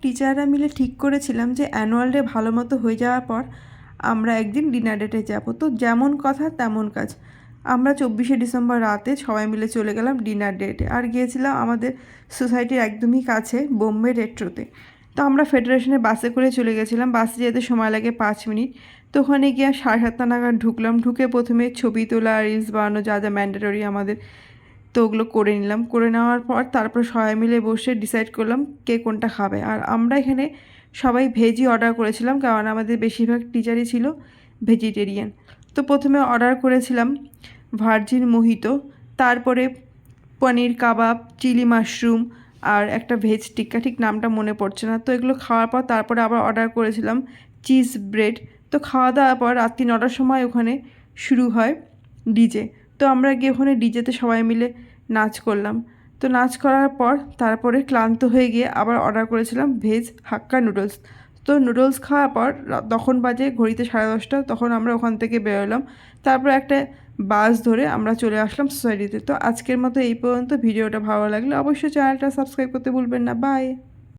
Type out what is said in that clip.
টিচাররা মিলে ঠিক করেছিলাম যে অ্যানুয়াল ডে ভালো মতো হয়ে যাওয়ার পর আমরা একদিন ডিনার ডেটে যাব। তো যেমন কথা তেমন কাজ, আমরা 24শে ডিসেম্বর রাতে সবাই মিলে চলে গেলাম ডিনার ডেটে, আর গিয়েছিলাম আমাদের সোসাইটির একদমই কাছে বোম্বে রেট্রোতে। তো আমরা ফেডারেশনে বাসে করে চলে গেছিলাম, বাসে যেতে সময় লাগে 5 মিনিট। তো ওখানে গিয়ে 7:30 নাগাদ ঢুকলাম, ঢুকে প্রথমে ছবি তোলা, রিলস বানানো, যা যা ম্যান্ডেটরি আমাদের, তো ওগুলো করে নিলাম। করে নেওয়ার পর তারপর সবাই মিলে বসে ডিসাইড করলাম কে কোনটা খাবে। আর আমরা এখানে সবাই ভেজই অর্ডার করেছিলাম, কারণ আমাদের বেশিরভাগ টিচারই ছিল ভেজিটেরিয়ান। তো প্রথমে অর্ডার করেছিলাম ভার্জিন মোহিতো, তারপরে পনির কাবাব, চিলি মাশরুম, আর একটা ভেজ টিক্কা, ঠিক নামটা মনে পড়ছে না। তো এগুলো খাওয়ার পর তারপরে আবার অর্ডার করেছিলাম চিজ ব্রেড। তো খাওয়া দাওয়ার পর রাত্রি 9টার সময় ওখানে শুরু হয় ডিজে। তো আমরা গিয়ে ওখানে ডিজেতে সবাই মিলে নাচ করলাম। তো নাচ করার পর তারপরে ক্লান্ত হয়ে গিয়ে আবার অর্ডার করেছিলাম ভেজ হাক্কা নুডলস। তো নুডলস খাওয়ার পর তখন বাজে ঘড়িতে 10:30, তখন আমরা ওখান থেকে বেরোলাম। তারপর একটা বাস ধরে আমরা চলে আসলাম সোসাইটিতে। তো আজকের মতো এই পর্যন্ত। ভিডিওটা ভালো লাগলে অবশ্যই চ্যানেলটা সাবস্ক্রাইব করতে ভুলবেন না। বাই।